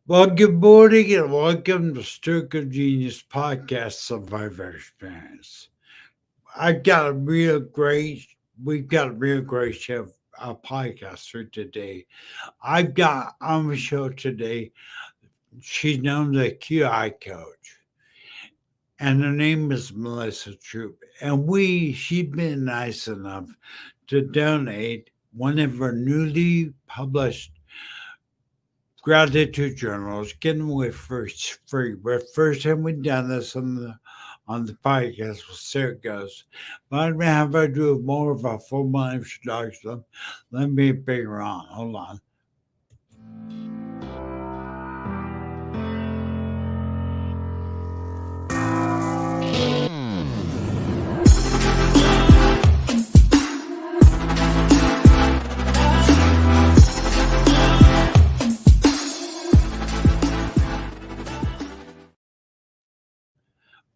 Well, good morning and welcome to Stroke of Genius Podcast Survivor Experience. I've got a real great, we've got a real great show, podcast for today. I've got on the show today, she's known as the QI coach, and her name is Melisa Troupe. And she's been nice enough to donate one of her newly published gratitude journals, getting away first free. But first time we've done this on the podcast, we'll see how it goes. But I'm gonna have her do more of a formal introduction. Let me bring her on. Hold on.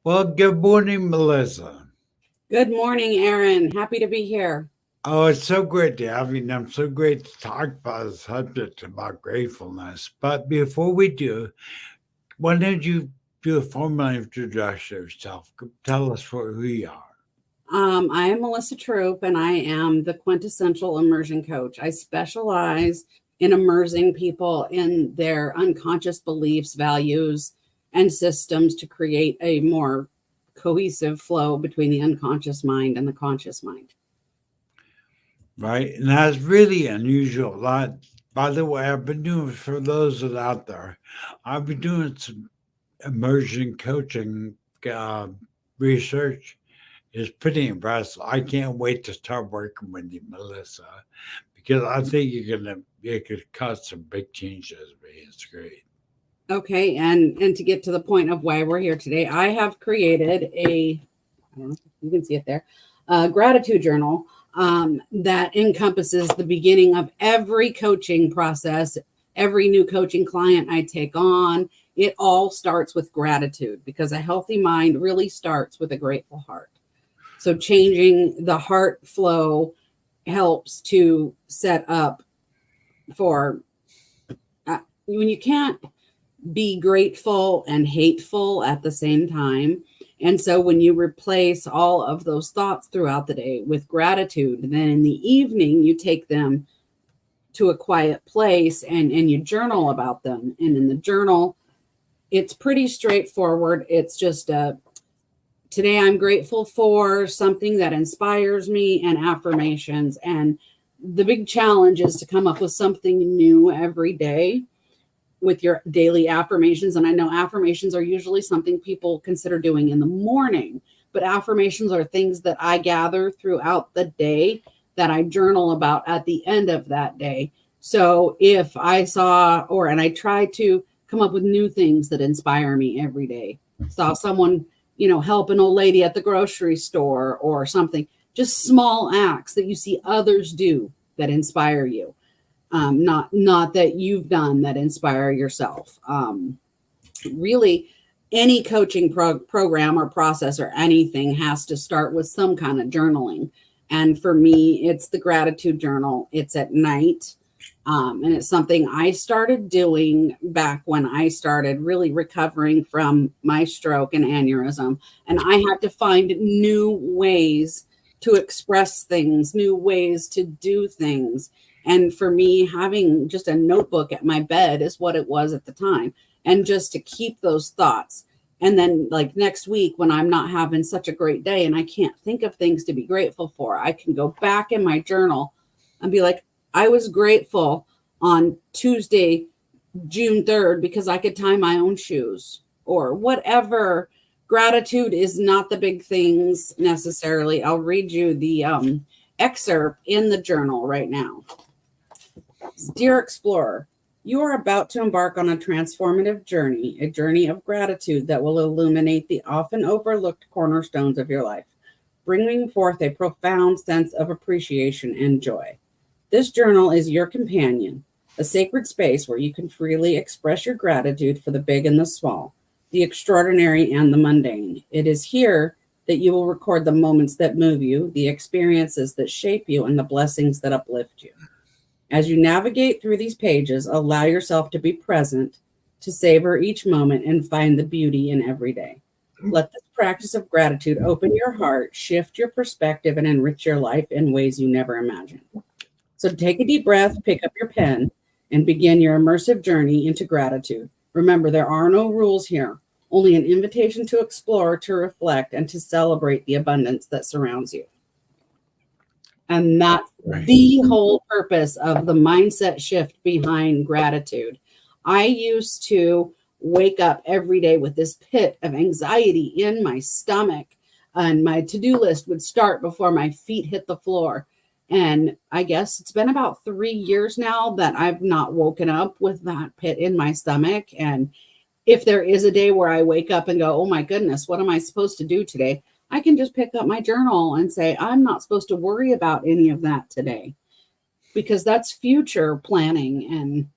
Well, good morning, Melissa. Good morning, Aaron. Happy to be here. Oh, it's so great to have you. And I'm so great to talk about the subject about gratefulness. But before we do, why don't you do a formal introduction of yourself? Tell us who you are. I am Melisa Troupe, and I am the quintessential immersion coach. I specialize in immersing people in their unconscious beliefs, values, and systems to create a more cohesive flow between the unconscious mind and the conscious mind. Right? And that's really unusual. By the way, I've been doing for those that are out there, I've been doing some immersion coaching uh, research. It's pretty impressive. I can't wait to start working with you, Melissa, because I think you could cause some big changes. It's great. Okay, and to get to the point of why we're here today, I have created I don't know if you can see it there, a gratitude journal that encompasses the beginning of every coaching process, every new coaching client I take on. It all starts with gratitude because a healthy mind really starts with a grateful heart. So changing the heart flow helps to set up for when you can't be grateful and hateful at the same time. And so when you replace all of those thoughts throughout the day with gratitude, then in the evening, you take them to a quiet place and you journal about them. And in the journal, it's pretty straightforward. It's just today I'm grateful for something that inspires me and affirmations. And the big challenge is to come up with something new every day with your daily affirmations. And I know affirmations are usually something people consider doing in the morning, but affirmations are things that I gather throughout the day that I journal about at the end of that day. So if I and I try to come up with new things that inspire me every day. Saw someone, help an old lady at the grocery store or something, just small acts that you see others do that inspire you. Not that you've done that inspire yourself. Really, any coaching program or process or anything has to start with some kind of journaling. And for me, it's the gratitude journal. It's at night. And it's something I started doing back when I started really recovering from my stroke and aneurysm. And I had to find new ways to express things, new ways to do things. And for me, having just a notebook at my bed is what it was at the time. And just to keep those thoughts. And then like next week, when I'm not having such a great day and I can't think of things to be grateful for, I can go back in my journal and be like, I was grateful on Tuesday, June 3rd, because I could tie my own shoes or whatever. Gratitude is not the big things necessarily. I'll read you the excerpt in the journal right now. Dear Explorer, you are about to embark on a transformative journey, a journey of gratitude that will illuminate the often overlooked cornerstones of your life, bringing forth a profound sense of appreciation and joy. This journal is your companion, a sacred space where you can freely express your gratitude for the big and the small, the extraordinary and the mundane. It is here that you will record the moments that move you, the experiences that shape you, and the blessings that uplift you. As you navigate through these pages, allow yourself to be present, to savor each moment and find the beauty in every day. Let this practice of gratitude open your heart, shift your perspective, and enrich your life in ways you never imagined. So take a deep breath, pick up your pen, and begin your immersive journey into gratitude. Remember, there are no rules here, only an invitation to explore, to reflect, and to celebrate the abundance that surrounds you. And that's the whole purpose of the mindset shift behind gratitude. I used to wake up every day with this pit of anxiety in my stomach, and my to-do list would start before my feet hit the floor. And I guess it's been about 3 years now that I've not woken up with that pit in my stomach. And if there is a day where I wake up and go, oh my goodness, what am I supposed to do today? I can just pick up my journal and say, I'm not supposed to worry about any of that today, because that's future planning. And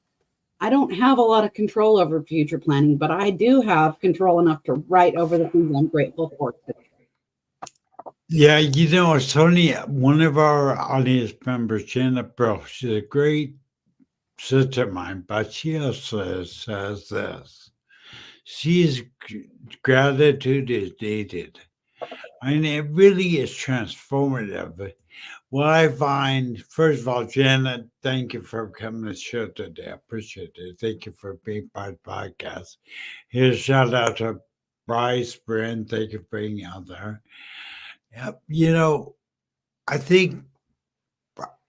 I don't have a lot of control over future planning, but I do have control enough to write over the things I'm grateful for today. Yeah, it's funny. One of our audience members, Janet Bro, she's a great sister of mine, but she also says this. Gratitude is needed. And it really is transformative. What I find, first of all, Janet, thank you for coming to the show today. I appreciate it. Thank you for being part of the podcast. Here's a shout out to Bryce, Bryn. Thank you for being out there. Yep. I think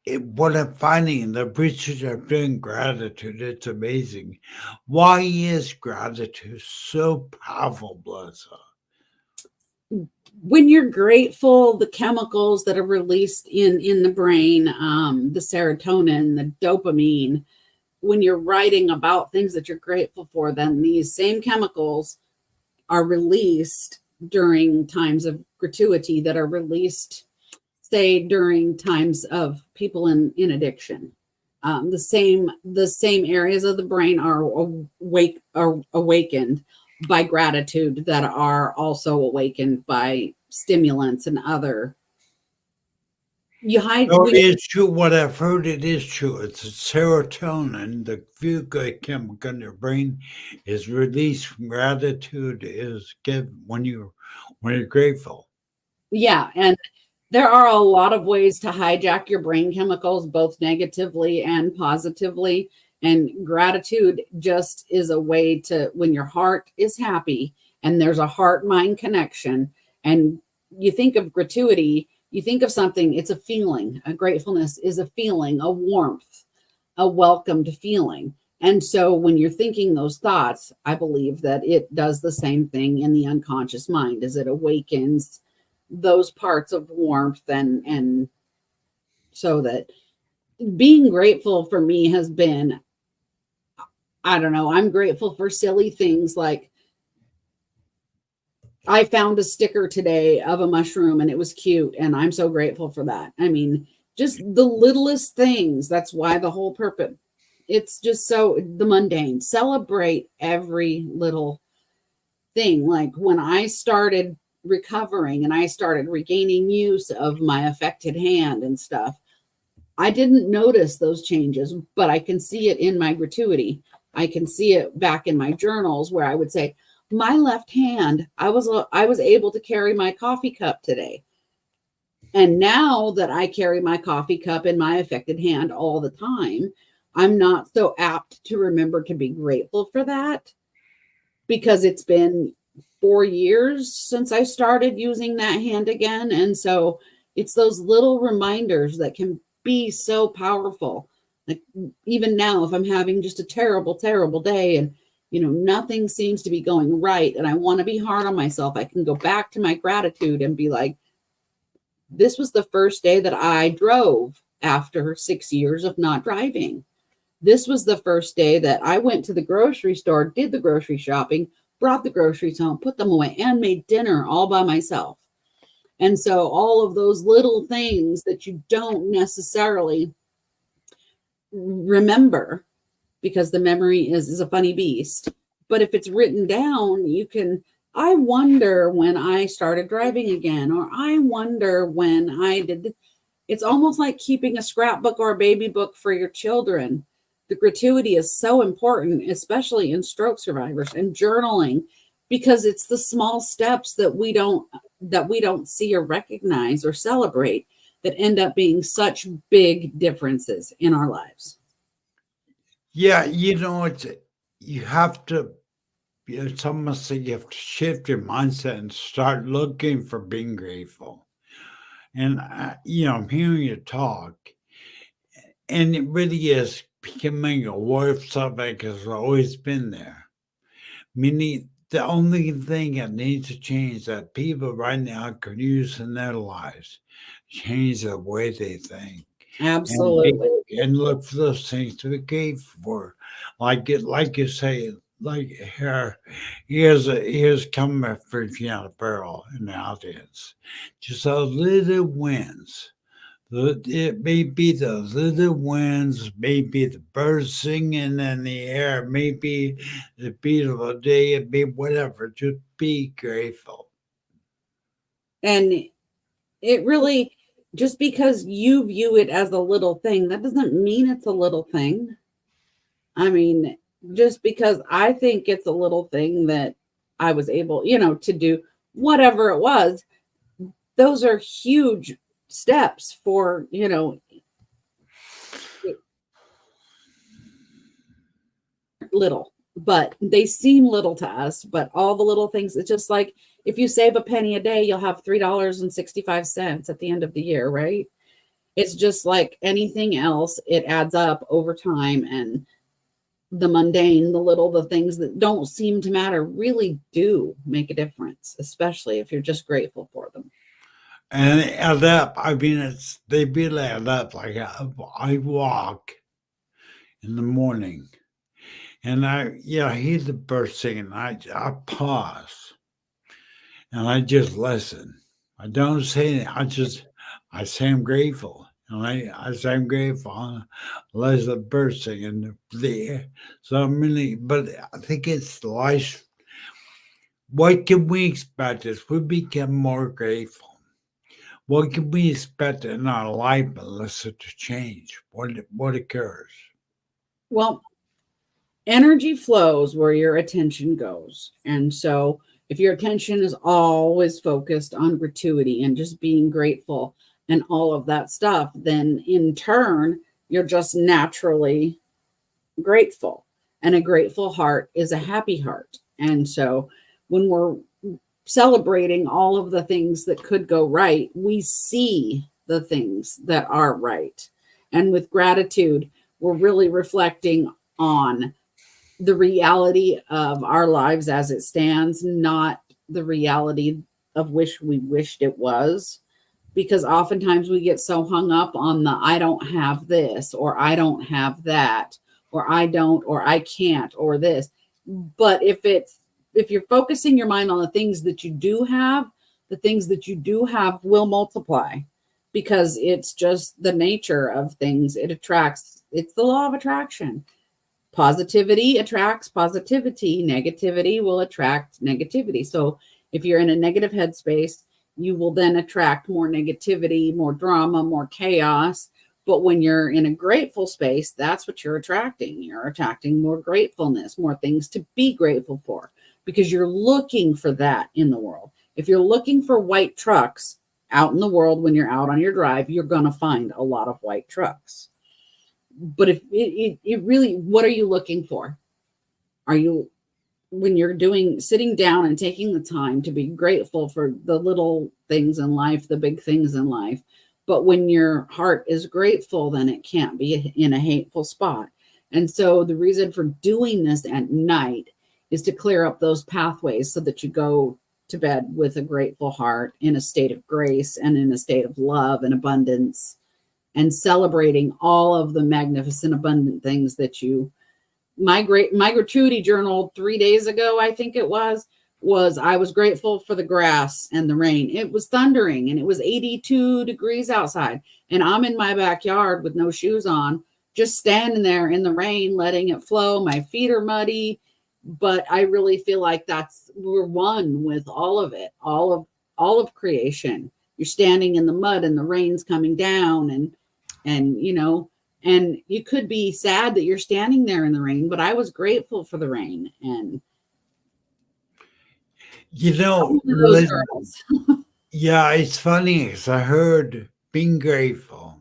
what I'm finding, the research I'm doing gratitude, it's amazing. Why is gratitude so powerful, Melissa? When you're grateful, the chemicals that are released in the brain, the serotonin, the dopamine, when you're writing about things that you're grateful for, then these same chemicals are released during times of gratuity that are released, say, during times of people in addiction. The same areas of the brain are awakened by gratitude that are also awakened by stimulants and other. It's true. What I've heard, it is true. It's serotonin, the feel good chemical in your brain, is released from gratitude. Is given when you're grateful. Yeah, and there are a lot of ways to hijack your brain chemicals, both negatively and positively. And gratitude just is a way to, when your heart is happy and there's a heart-mind connection, and you think of gratuity, you think of something, it's a feeling. A gratefulness is a feeling, a warmth, a welcomed feeling. And so when you're thinking those thoughts, I believe that it does the same thing in the unconscious mind, as it awakens those parts of warmth. And so that being grateful for me has been, I don't know, I'm grateful for silly things like I found a sticker today of a mushroom and it was cute, and I'm so grateful for that. I mean, just the littlest things. That's why the whole purpose. It's just so the mundane. Celebrate every little thing. Like when I started recovering and I started regaining use of my affected hand and stuff, I didn't notice those changes, but I can see it in my gratuity. I can see it back in my journals where I would say, my left hand, I was able to carry my coffee cup today. And now that I carry my coffee cup in my affected hand all the time, I'm not so apt to remember to be grateful for that, because it's been 4 years since I started using that hand again. And so it's those little reminders that can be so powerful. Like even now, if I'm having just a terrible, terrible day and nothing seems to be going right and I want to be hard on myself, I can go back to my gratitude and be like, this was the first day that I drove after 6 years of not driving. This was the first day that I went to the grocery store, did the grocery shopping, brought the groceries home, put them away, and made dinner all by myself. And so all of those little things that you don't necessarily remember, because the memory is a funny beast. But if it's written down, I wonder when I started driving again, or I wonder when I did. It's almost like keeping a scrapbook or a baby book for your children. the gratuity is so important, especially in stroke survivors and journaling, because it's the small steps that we don't see or recognize or celebrate that end up being such big differences in our lives. Yeah, you have to, it's almost like you have to shift your mindset and start looking for being grateful. And, I'm hearing you talk, and it really is becoming aware of something has always been there. Meaning, the only thing that needs to change that people right now can use in their lives, change the way they think. Absolutely. And look for those things to be grateful for. Like you say, like here's coming for Fiona Barrel in the audience. Just those little wins. It may be the little winds, maybe the birds singing in the air, maybe the beautiful day, it be whatever. Just be grateful. And it really, just because you view it as a little thing, that doesn't mean it's a little thing. I mean, just because I think it's a little thing that I was able, to do whatever it was, those are huge steps for, little, but they seem little to us. But all the little things, it's just like if you save a penny a day, you'll have $3.65 at the end of the year, right? It's just like anything else, it adds up over time. And the mundane, the things that don't seem to matter really do make a difference, especially if you're just grateful for them. And they add up. I mean, they really add up. Like I walk in the morning, and I hear the birds singing. I pause, and I just listen. I don't say anything. I say I'm grateful. And I say I'm grateful. Let the birds sing in the air. So but I think it's life. What can we expect as we become more grateful? What can we expect in our life, Melissa, to change? What occurs? Well, energy flows where your attention goes. And so if your attention is always focused on gratuity and just being grateful and all of that stuff, then in turn, you're just naturally grateful. And a grateful heart is a happy heart. And so when we're celebrating all of the things that could go right, we see the things that are right. And with gratitude, we're really reflecting on the reality of our lives as it stands, not the reality of which we wished it was. Because oftentimes we get so hung up on the I don't have this, or I don't have that, or I don't, or I can't, or this. But if you're focusing your mind on the things that you do have, the things that you do have will multiply, because it's just the nature of things. It attracts, it's the law of attraction. Positivity attracts positivity. Negativity will attract negativity. So if you're in a negative headspace, you will then attract more negativity, more drama, more chaos. But when you're in a grateful space, that's what you're attracting. You're attracting more gratefulness, more things to be grateful for, because you're looking for that in the world. If you're looking for white trucks out in the world when you're out on your drive, you're going to find a lot of white trucks. But if it really, what are you looking for? Are you, when you're sitting down and taking the time to be grateful for the little things in life, the big things in life, but when your heart is grateful, then it can't be in a hateful spot. And so the reason for doing this at night is to clear up those pathways so that you go to bed with a grateful heart, in a state of grace and in a state of love and abundance, and celebrating all of the magnificent, abundant things that my gratuity journal 3 days ago, I think it was I was grateful for the grass and the rain. It was thundering and it was 82 degrees outside. And I'm in my backyard with no shoes on, just standing there in the rain, letting it flow. My feet are muddy, but I really feel like we're one with all of it, all of creation. You're standing in the mud and the rain's coming down, and And you could be sad that you're standing there in the rain, but I was grateful for the rain. And You I'm know, one of those girls. yeah, it's funny because I heard being grateful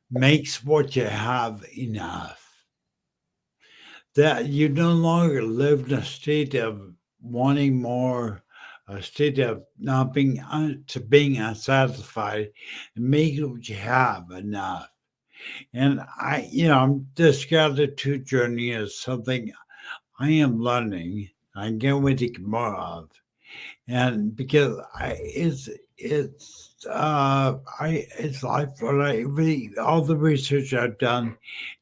makes what you have enough. That you no longer live in a state of wanting more, a state of not being to being unsatisfied, and making what you have enough. And this gratitude journey is something I am learning. I can't wait to get more of, and because it's life. What I really all the research I've done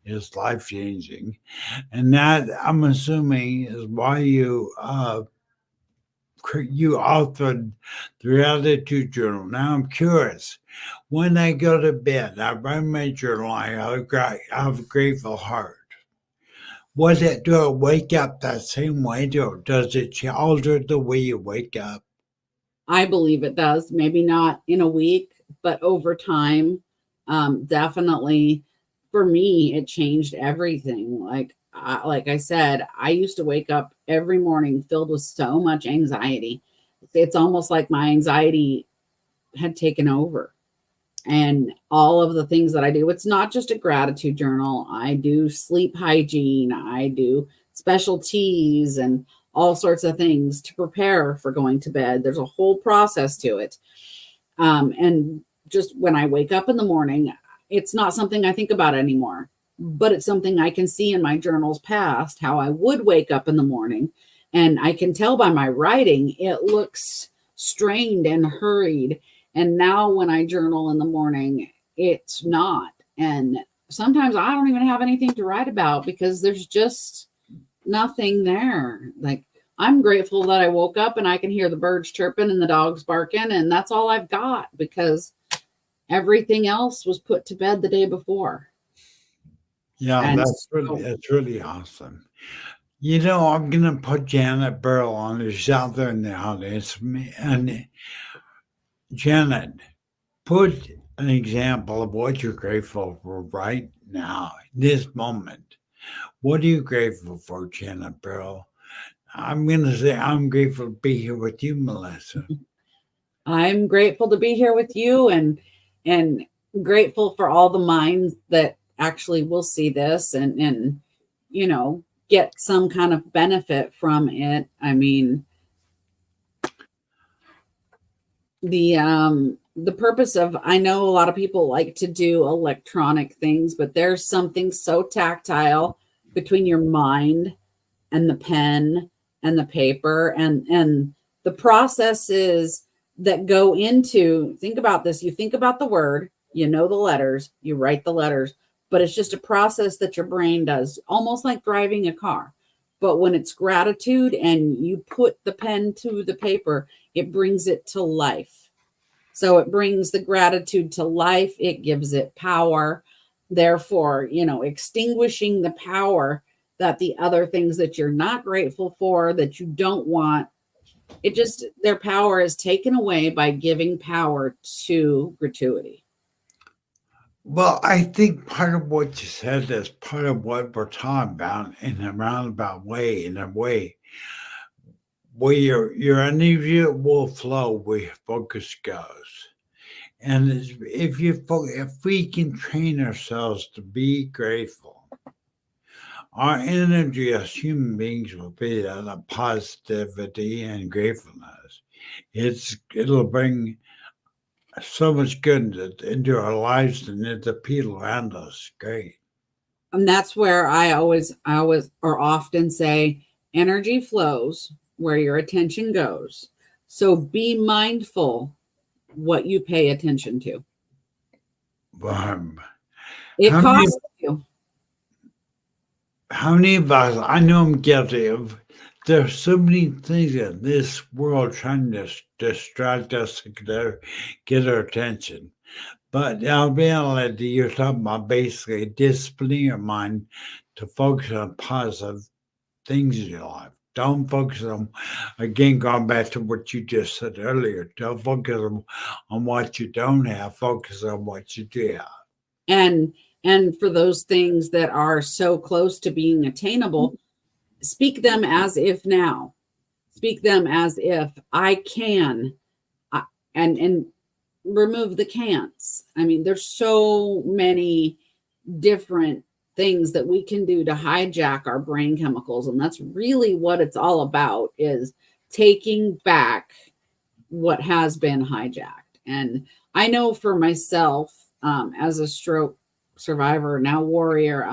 is life changing, and that I'm assuming is why you authored the Gratitude Journal. Now I'm curious. When I go to bed, I write my journal. I have a grateful heart. Do I wake up that same way, or does it alter the way you wake up? I believe it does. Maybe not in a week, but over time, definitely. For me, it changed everything. Like I said, I used to wake up every morning filled with so much anxiety. It's almost like my anxiety had taken over. And all of the things that I do, it's not just a gratitude journal. I do sleep hygiene, I do special teas and all sorts of things to prepare for going to bed. There's a whole process to it. And just when I wake up in the morning, it's not something I think about anymore, but it's something I can see in my journals past how I would wake up in the morning. And I can tell by my writing, it looks strained and hurried. And now when I journal in the morning, it's not. And sometimes I don't even have anything to write about because there's just nothing there. Like, I'm grateful that I woke up and I can hear the birds chirping and the dogs barking, and that's all I've got because everything else was put to bed the day before. Yeah, And that's really awesome. I'm gonna put Janet Burrell on, who's out there in the audience, and Janet, put an example of what you're grateful for right now, this moment. What are you grateful for, Janet Burrell? I'm gonna say I'm grateful to be here with you, Melissa. I'm grateful to be here with you and grateful for all the minds that actually will see this and get some kind of benefit from it. I mean, the purpose of, I know a lot of people like to do electronic things, but there's something so tactile between your mind and the pen and the paper and the processes that go into, think about this. You think about the word, you know the letters, you write the letters, but it's just a process that your brain does, almost like driving a car. But when it's gratitude and you put the pen to the paper, it brings it to life. So it brings the gratitude to life, it gives it power. Therefore, extinguishing the power that the other things that you're not grateful for, that you don't want, their power is taken away by giving power to gratuity. Well, I think part of what you said is part of what we're talking about in a roundabout way, in a way where your energy will flow where your focus goes. And if we can train ourselves to be grateful, our energy as human beings will be that of positivity and gratefulness. It'll bring so much good into our lives and into people around us. Great. And that's where I always or often say energy flows where your attention goes. So be mindful what you pay attention to. Um, It how many costs you. how many of us I know I'm guilty of there's so many things in this world trying to distract us to get our attention. But in reality, you're talking about basically disciplining your mind to focus on positive things in your life. Don't focus on, again, going back to what you just said earlier, don't focus on what you don't have, focus on what you do have. And And for those things that are so close to being attainable, speak them as if now. Speak them as if I can, and remove the can'ts. I mean, there's so many different things that we can do to hijack our brain chemicals, and that's really what it's all about, is taking back what has been hijacked. And I know for myself, as a stroke survivor, now warrior,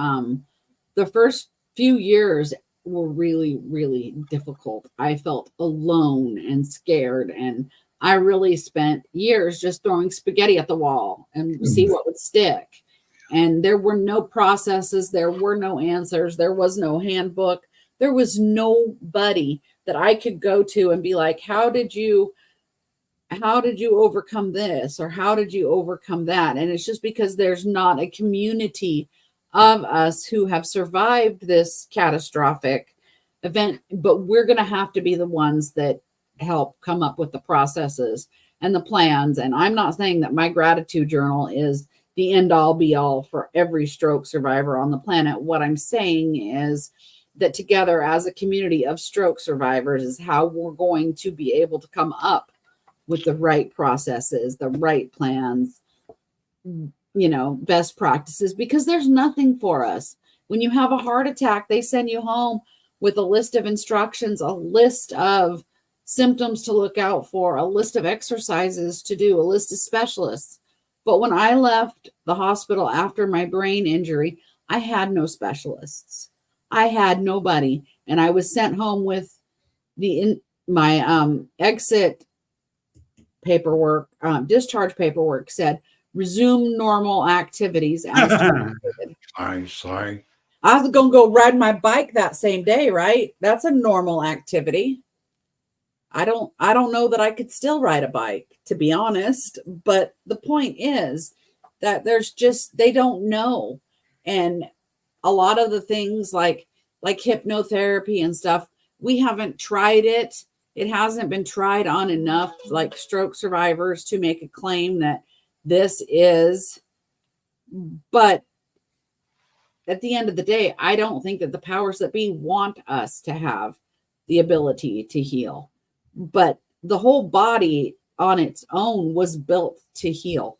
the first few years were really, really difficult. I felt alone and scared, and I really spent years just throwing spaghetti at the wall and see what would stick. And there were no processes, there were no answers, there was no handbook, there was nobody that I could go to and be like, how did you overcome this, or how did you overcome that? And it's just because there's not a community of us who have survived this catastrophic event, but we're going to have to be the ones that help come up with the processes and the plans. And I'm not saying that my gratitude journal is the end all be all for every stroke survivor on the planet. What I'm saying is that together as a community of stroke survivors is how we're going to be able to come up with the right processes, the right plans, best practices, because there's nothing for us. When you have a heart attack, they send you home with a list of instructions, a list of symptoms to look out for, a list of exercises to do, a list of specialists. But when I left the hospital after my brain injury, I had no specialists. I had nobody. And I was sent home with my exit paperwork, discharge paperwork said, resume normal activities as directed. Sorry. I was going to go ride my bike that same day, right? That's a normal activity. I don't know that I could still ride a bike, to be honest. But the point is that they don't know. And a lot of the things like hypnotherapy and stuff, we haven't tried it. It hasn't been tried on enough like stroke survivors to make a claim that this is. But at the end of the day, I don't think that the powers that be want us to have the ability to heal. But the whole body on its own was built to heal.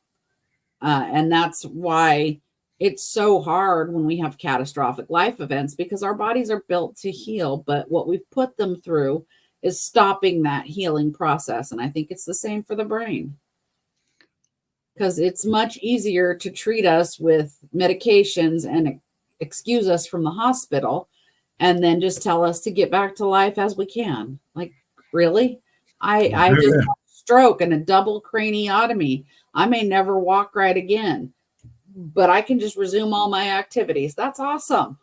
And that's why it's so hard when we have catastrophic life events, because our bodies are built to heal. But what we've put them through is stopping that healing process. And I think it's the same for the brain, because it's much easier to treat us with medications and excuse us from the hospital and then just tell us to get back to life as we can. Like, really? I just had a stroke and a double craniotomy. I may never walk right again, but I can just resume all my activities. That's awesome.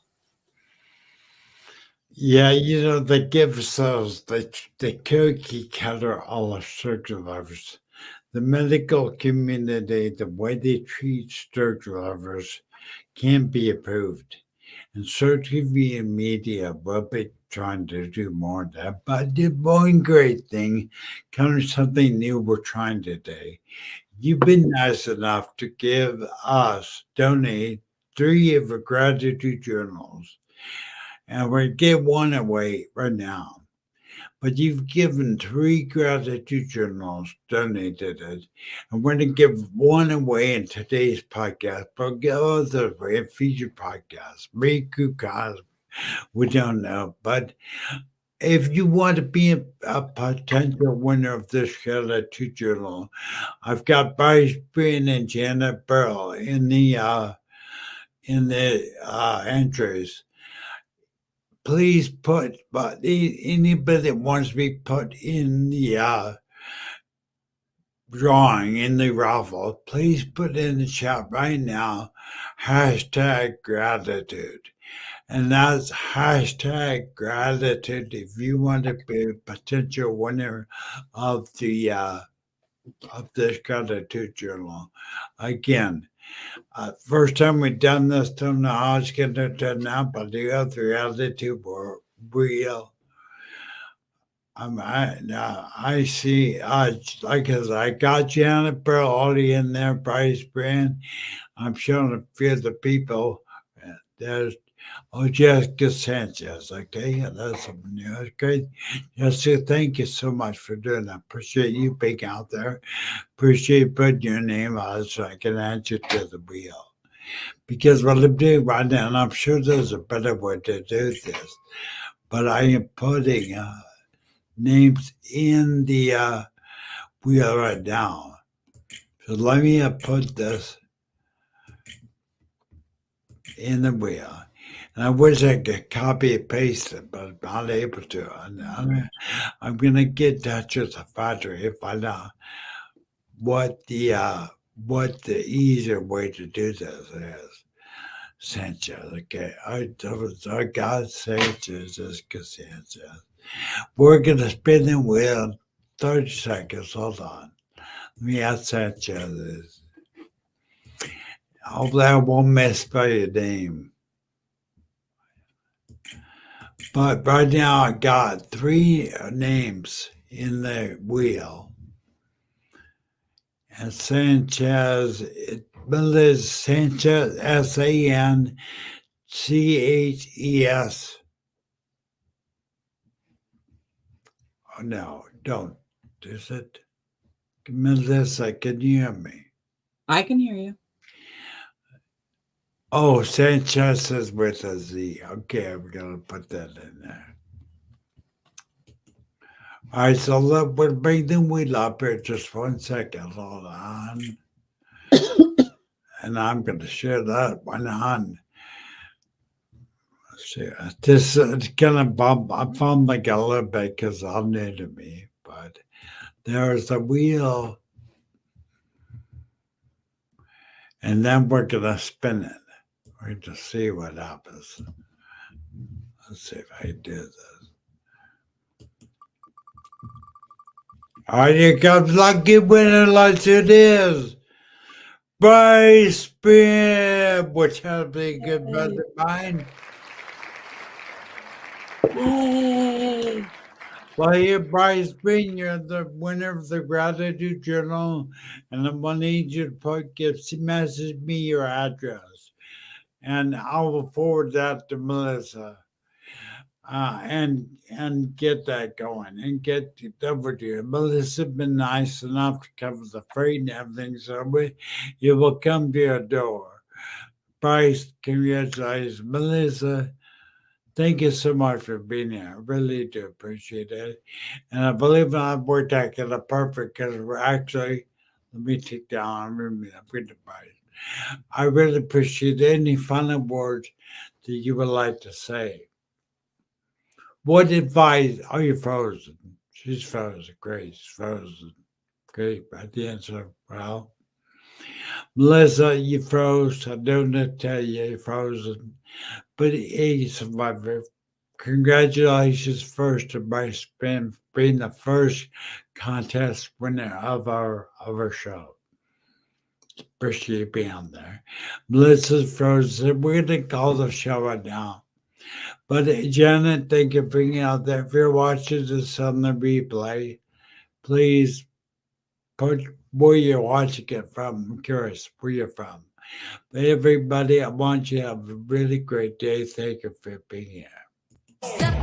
Yeah, they give us the cookie cutter all the stroke survivors. The medical community, the way they treat stroke survivors can't be approved. And so TV and media will be trying to do more of that. But the one great thing, kind of something new we're trying today. You've been nice enough to donate 3 of the gratitude journals. And we're going to give one away right now. But you've given 3 gratitude journals, donated it. And we're going to give one away in today's podcast, but give others away in future podcasts. Maybe guys, we don't know. But if you want to be a potential winner of this gratitude journal, I've got Bryce Breen and Janet Burrell in the entries. Please put, but anybody that wants to be put in the drawing in the raffle, please put in the chat right now, #gratitude. And that's #gratitude if you want to be a potential winner of this gratitude journal. Again, first time we've done this, don't know how it's going to turn out, but the other gratitude were real. I see. Like as I got Janet Berlotti in there, Bryce Brand. I'm showing a few of the people. There's Jessica Sanchez. Okay, that's something new. Okay, Jessica, thank you so much for doing that. Appreciate you being out there. Appreciate putting your name out so I can add you to the wheel. Because what I'm doing right now, and I'm sure there's a better way to do this, but I am putting names in the wheel right now. So let me put this in the wheel. And I wish I could copy and paste it, but I'm not able to. I'm going to get in touch with the factory and find out what the easier way to do this is. Sanchez, okay. I got Sanchez is Sanchez. We're going to spin the wheel 30 seconds. Hold on. Let me ask Sanchez. Hopefully I won't misspell your name. But right now I got 3 names in the wheel. And Sanchez, Melisa Sanchez, Sanches. Oh, no, don't. Is it? Melissa, can you hear me? I can hear you. Oh, Sanchez is with a Z. Okay, I'm going to put that in there. All right, so look, we'll bring the wheel up here just 1 second. Hold on. And I'm going to share that one on. Let's see. This is going to bump. I'm fumbling a little bit because I'm new to me, but there's a wheel. And then we're going to spin it. We're going to see what happens. Let's see if I do this. All right, here comes lucky winner, like it is. Bryce Spin, which has been a good buddy of mine. Yay! Well, here, Bryce Spin, you're the winner of the Gratitude Journal, and I'm going to need you to message me your address, and I will forward that to Melissa. And get that going and get it over to you. Melissa's been nice enough to cover the freight and everything, so it will come to your door. Bryce, congratulations. Melissa, thank you so much for being here. I really do appreciate it. And I believe that worked out kind of perfect because we're actually, let me take down, I really appreciate any final words that you would like to say. What advice? Are you frozen? She's frozen. Great. She's frozen. Great. At the answer, well, Melissa, you froze. I don't know to tell you, you're frozen. But hey, survivor, congratulations first to Bryce Spin being the first contest winner of our show. Appreciate being there. Melissa's frozen. We're gonna call the show right now. But Janet, thank you for being out there. If you're watching this on the replay, please put where you're watching it from. I'm curious where you're from. But everybody, I want you to have a really great day. Thank you for being here.